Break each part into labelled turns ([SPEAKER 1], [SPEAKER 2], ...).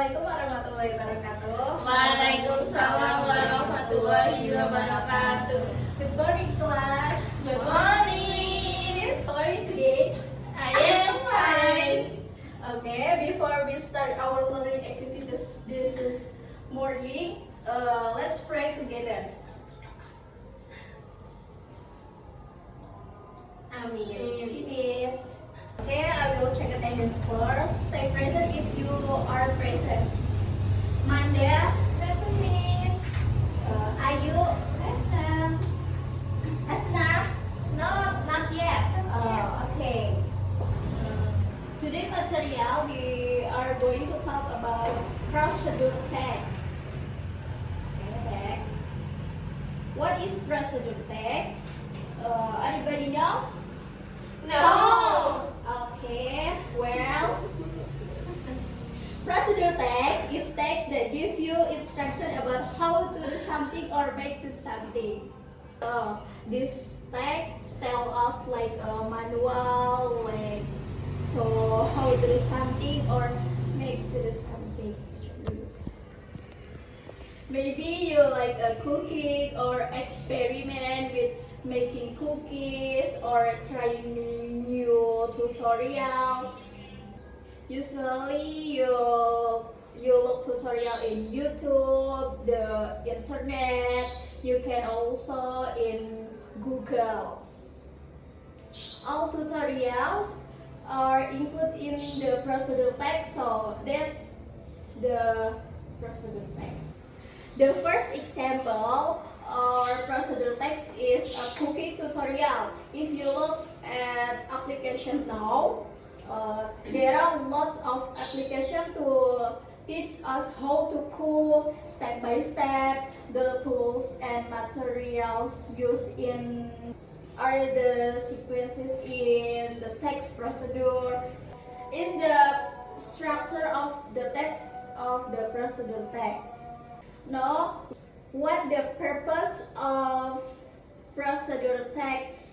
[SPEAKER 1] Assalamualaikum warahmatullahi wabarakatuh.
[SPEAKER 2] Waalaikumsalam warahmatullahi wabarakatuh.
[SPEAKER 1] Good morning, class.
[SPEAKER 2] Good morning.
[SPEAKER 1] How are you today?
[SPEAKER 2] I am fine.
[SPEAKER 1] Okay, before we start our learning activities this morning, let's pray together. Amin. It is. Okay, I will check attendance first. Say present if you are present. Manda,
[SPEAKER 2] Present, Miss.
[SPEAKER 1] Ayu, present. Asna, not yet. Okay. Today material we are going to talk about procedure text. Okay, text. What is procedure text? Anybody know?
[SPEAKER 2] No.
[SPEAKER 1] Okay, well, procedure text is text that give you instruction about how to do something or make do something. This text tell us like a manual, like so how to do something or make to do something. Maybe you like a cooking or experiment with making cookies or trying new tutorial. Usually you look tutorial in YouTube, the internet. You can also in Google. All tutorials are included in the procedure text, so that's the procedure text. The first example or procedure text is a cooking tutorial. If you look at application now, there are lots of applications to teach us how to cook step by step. The tools and materials used in are the sequences in the text procedure. Is the structure of the text of the procedure text. Now, what the purpose of procedure text?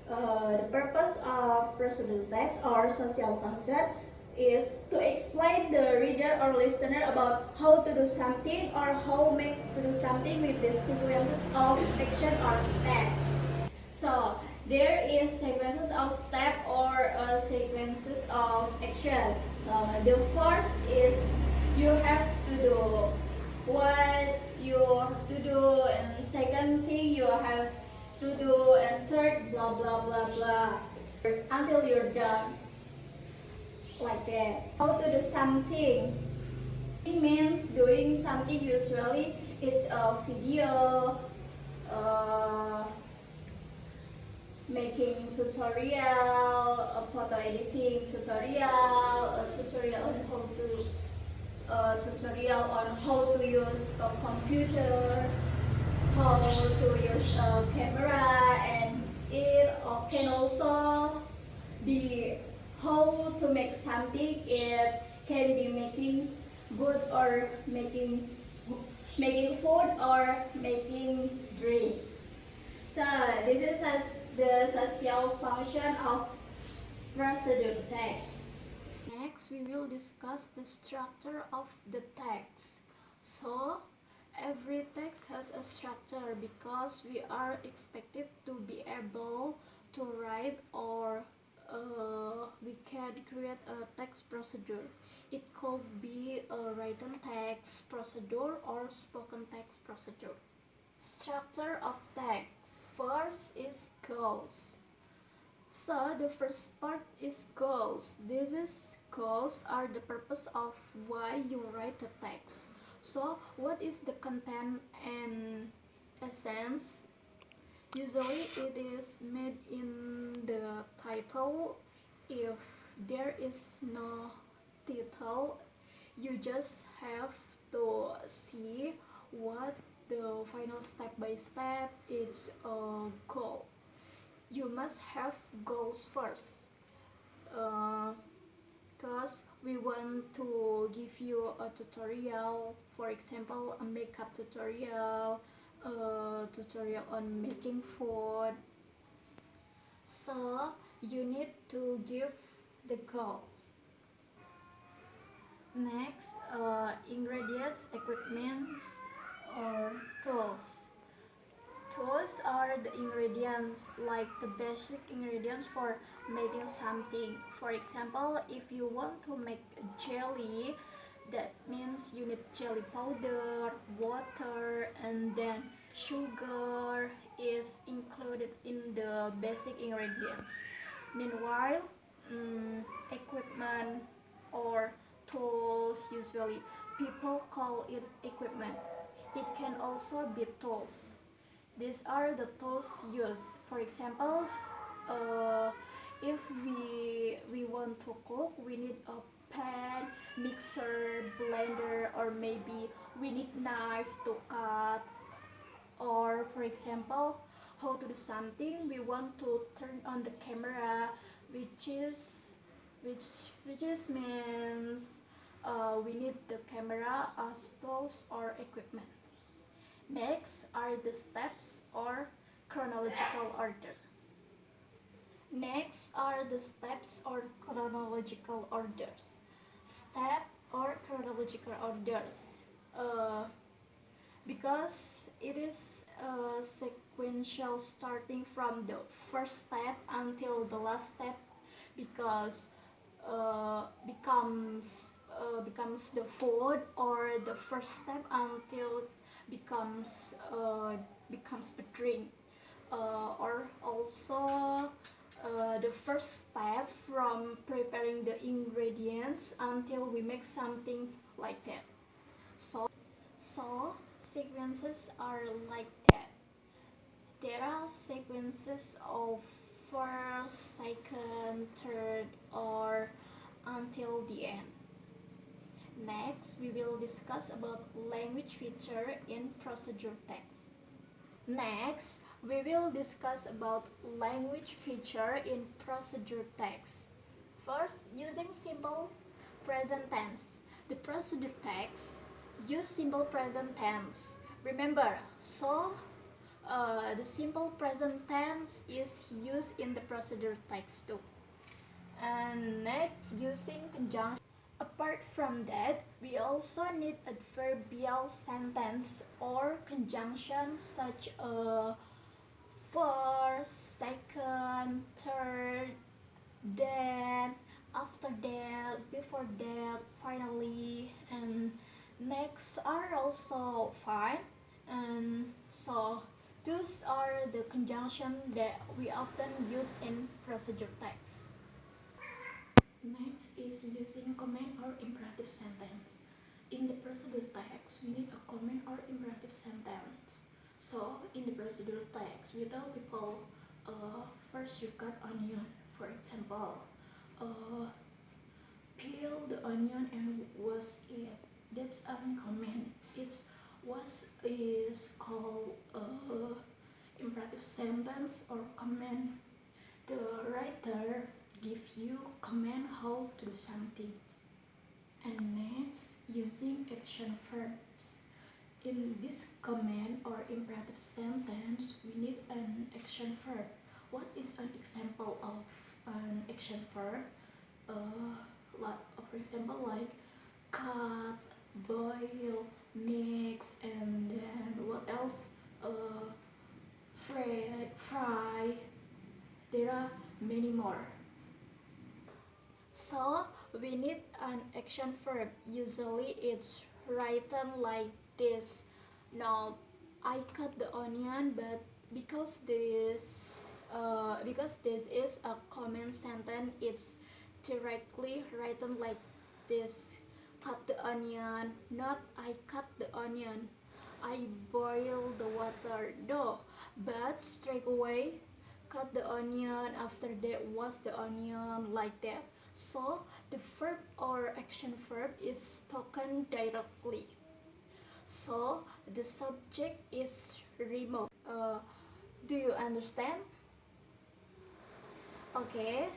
[SPEAKER 1] The purpose of procedure text or social function is to explain the reader or listener about how to do something or how make to do something with the sequences of action or steps. So there is sequences of step or sequences of action. So the first is you have to do what you have to do, and second thing you have to do, and third blah blah blah blah until you're done, like that. How to do something? It means doing something. Usually it's a video, making tutorial, a photo editing tutorial, a tutorial on how to tutorial on how to use a computer, how to use a camera, and it can also be how to make something. It can be making good or making food or making drink. So this is the social function of procedure text. Next, we will discuss the structure of the text. So, every text has a structure because we are expected to be able to write or we can create a text procedure. It could be a written text procedure or spoken text procedure. Structure of text. First is goals. So the first part is goals. Goals are the purpose of why you write the text. So what is the content and essence? Usually it is made in the title. If there is no title, you just have to see what the final step by step is a goal. You must have goals first, because we want to give you a tutorial, for example a makeup tutorial, a tutorial on making food. So you need to give the goals. Next, ingredients, equipments, or tools. Tools are the ingredients, like the basic ingredients for making something. For example, if you want to make a jelly, that means you need jelly powder, water, and then sugar is included in the basic ingredients. Meanwhile, equipment or tools, usually people call it equipment. It can also be tools. These are the tools used. For example, uh, if we want to cook, we need a pan, mixer, blender, or maybe we need knife to cut. Or for example, how to do something, we want to turn on the camera, which is which is means we need the camera as tools or equipment. Next are the steps or chronological order. Next are the steps or chronological orders. Step or chronological orders. Because it is sequential, starting from the first step until the last step, because becomes the food, or the first step until becomes a drink, or also the first step from preparing the ingredients until we make something like that. So sequences are like that. There are sequences of first, second, third, or until the end. Next, we will discuss about language feature in procedure text. Next, we will discuss about language feature in procedure text. First, using simple present tense. The procedure text use simple present tense. Remember, the simple present tense is used in the procedure text too. And next, using conjunction. Apart from that, we also need adverbial sentence or conjunction such as first, second, third, then, after that, before that, finally, and next are also fine. And so those are the conjunction that we often use in procedure text. Next is using comment or imperative sentence. In the procedure text, we need a comment or imperative sentence. So in the procedure text, we tell people, first you cut onion. For example, peel the onion and wash it. That's a comment. It's what is called imperative sentence or comment. The writer give you comment how to do something. And next, using action verbs. In this comment or imperative sentence, we need an action verb. What is an example of an action verb? For example, like cut, boil, mix, and then what else? Fry. There are many more. So we need an action verb. Usually it's written like this. Now I cut the onion, but because this is a comment sentence, it's directly written like this. Cut the onion, not I cut the onion. I boil the water. No, but straight away cut the onion, after that wash the onion, like that. So the verb or action verb is spoken directly. So the subject is removed. Do you understand? Okay.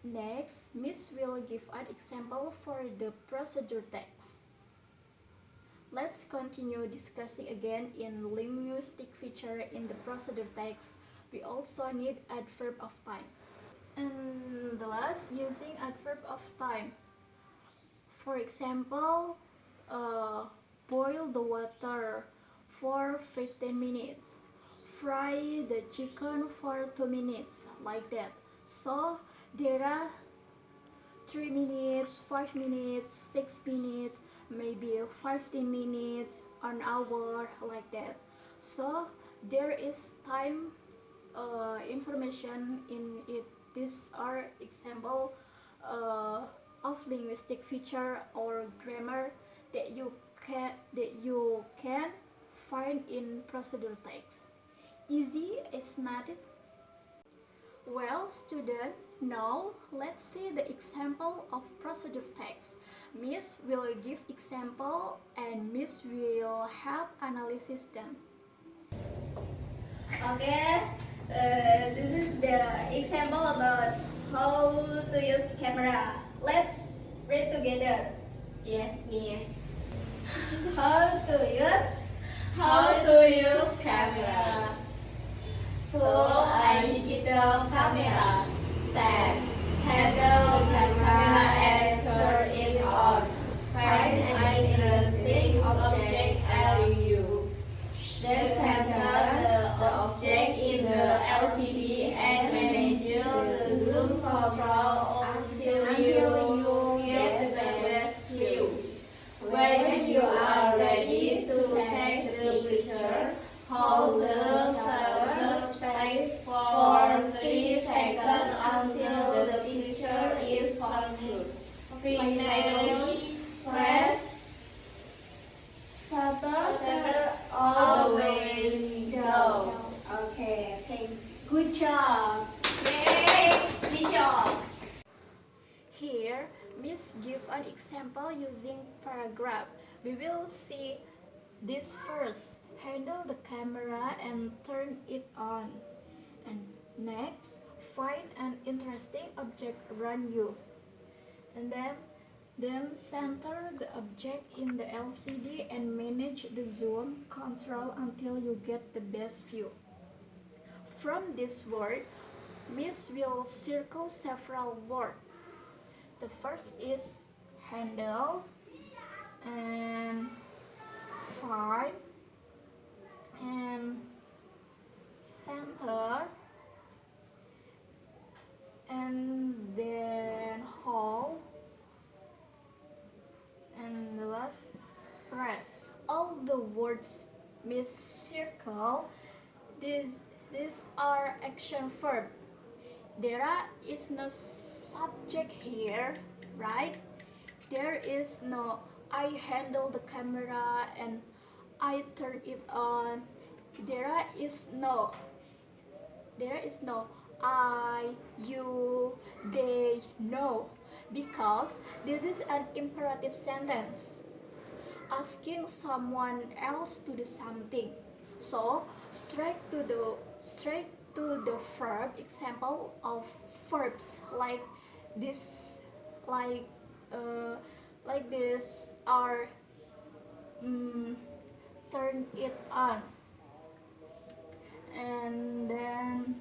[SPEAKER 1] Next, Miss will give an example for the procedure text. Let's continue discussing again in linguistic feature in the procedure text. We also need adverb of time. And the last, using adverb of time. For example, boil the water for 15 minutes. Fry the chicken for 2 minutes, like that. So there are 3 minutes, 5 minutes, 6 minutes, maybe 15 minutes, an hour, like that. So there is time information in it. These are example of linguistic feature or grammar that you can find in procedure text. Easy, is not it? Well, student, now let's see the example of procedure text. Miss will give example and Miss will help analysis them. Okay, this is the example about how to use camera. Let's read together.
[SPEAKER 2] Yes, Miss.
[SPEAKER 1] How to use
[SPEAKER 2] How to use camera? Pull a digital camera. Set. Handle the camera and turn it on. Find an interesting object around you. Then center the object in the LCD and manage the zoom control until you get the best view. When you are ready to take the picture, hold the shutter safe for 3 seconds until the picture is focused. Finally, press shutter all the way down. Okay, thanks. Good job. Yay! Good job.
[SPEAKER 1] Here, Miss give an example using paragraph. We will see this first. Handle the camera and turn it on. And next, find an interesting object around you. And then center the object in the LCD and manage the zoom control until you get the best view. From this word, Miss will circle several words. The first is handle and find and center and then hold and the last press. All the words Miss circle, these are action verb. There is no subject here, right? There is no I handle the camera and I turn it on. There is no I, you, they, no, because this is an imperative sentence asking someone else to do something. So straight to the verb example of verbs like this, like this are turn it on and then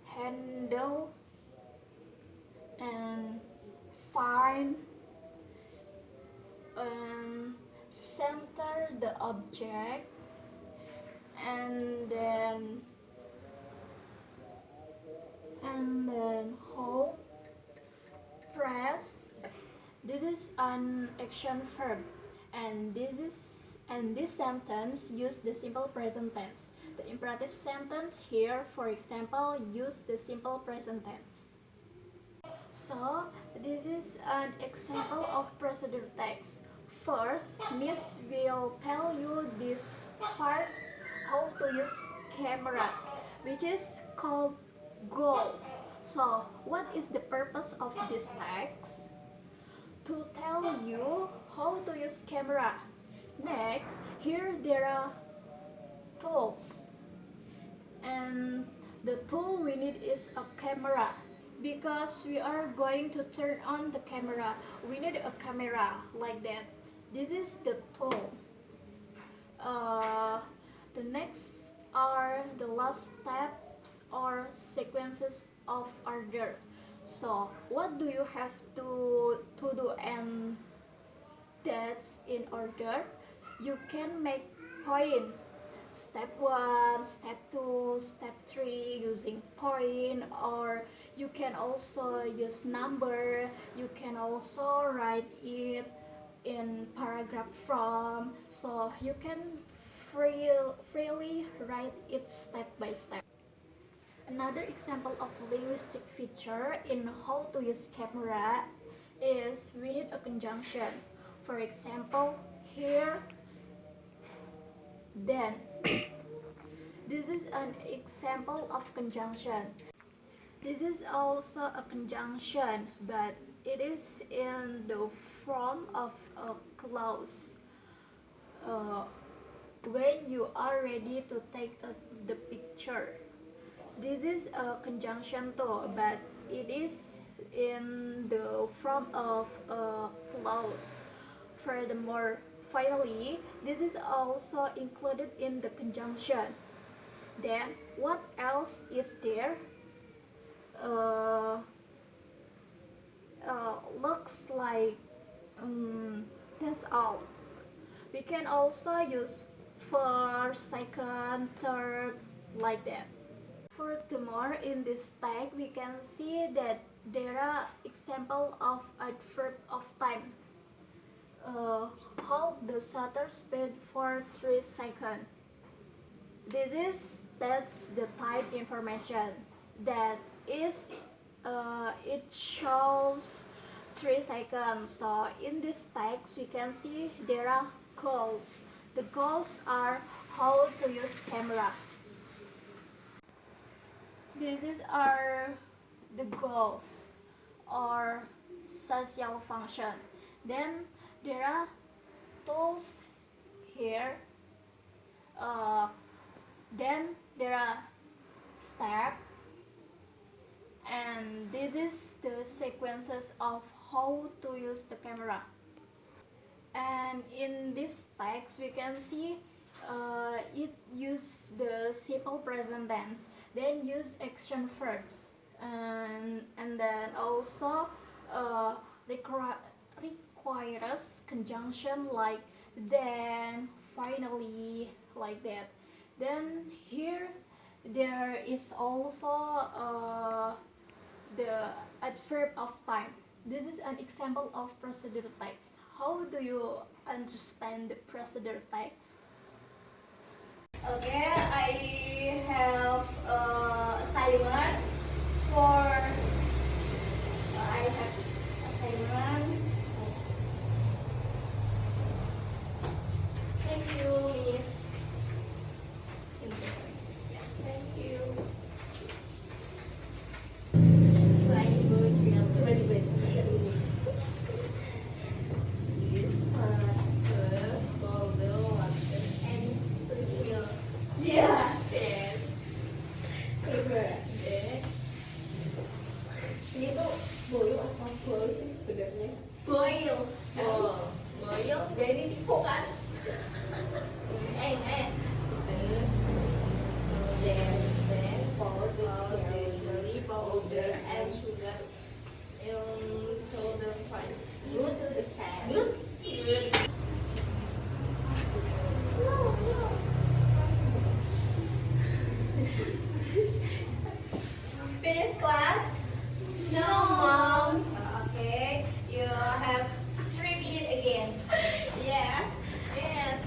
[SPEAKER 1] handle and find and center the object and then hold, press. This is an action verb and this sentence use the simple present tense. The imperative sentence here, for example, use the simple present tense. So this is an example of procedure text. First, Miss will tell you this part how to use camera, which is called goals. So what is the purpose of this text? To tell you how to use camera. Next, here there are tools, and the tool we need is a camera. Because we are going to turn on the camera, we need a camera like that. This is the tool. The next are the last steps or sequences of order. So what do you have to do and that's in order. You can make point. Step 1, step 2, step 3 using point, or you can also use number. You can also write it in paragraph form, so you can freely write it step by step. Another example of linguistic feature in how to use camera is we need a conjunction. For example, here, then. This is an example of conjunction. This is also a conjunction, but it is in the form of a clause. When you are ready to take the picture. This is a conjunction too, but it is in the form of a clause. Furthermore, finally, this is also included in the conjunction. Then, what else is there? Looks like that's all. We can also use first, second, third, like that. Furthermore, in this tag, we can see that there are examples of adverb of time. Hold the shutter speed for 3 seconds. That's the time information. That is, it shows 3 seconds. So in this text, we can see there are goals. The goals are how to use camera. These are the goals or social function. Then there are tools here. Then there are steps, and this is the sequences of how to use the camera. And in this text we can see it use the simple present tense, then use action verbs, and then also requires conjunction like then, finally, like that. Then here there is also the adverb of time. This is an example of procedure text. How do you understand the procedure text? Okay, I have assignment for assignment. Thank you, Miss. Thank you. Yeah. Yes. Ini tuh boil atau boil sih sebenarnya? Boil. Oh, boil. Ya ini tipu kan? Then powder and sugar into the pan. Good to the pan. Good. Finish class? No, Mom. Okay, you have 3 minutes again. Yes. Yes.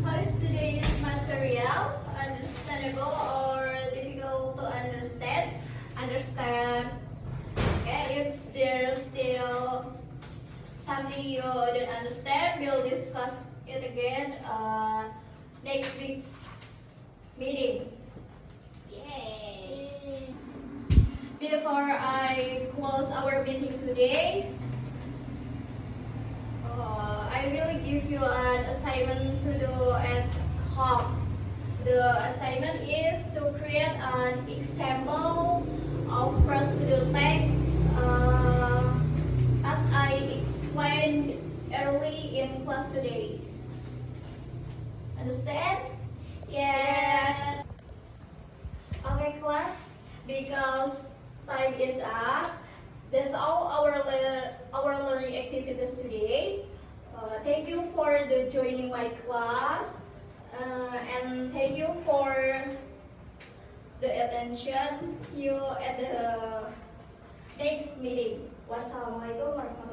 [SPEAKER 1] How is today's material? Understandable or difficult to understand? Understand. Okay, if there's still something you don't understand, we'll discuss it again next week's meeting. Yay! Before I close our meeting today, I will give you an assignment to do at home. The assignment is to create an example of procedure text as I explained early in class today. Understand? Yes. Okay, class. Because time is up, That's all our learning activities today. Thank you for the joining my class, and thank you for the attention. See you at the next meeting. Wassalamualaikum warahmatullahi wabarakatuh.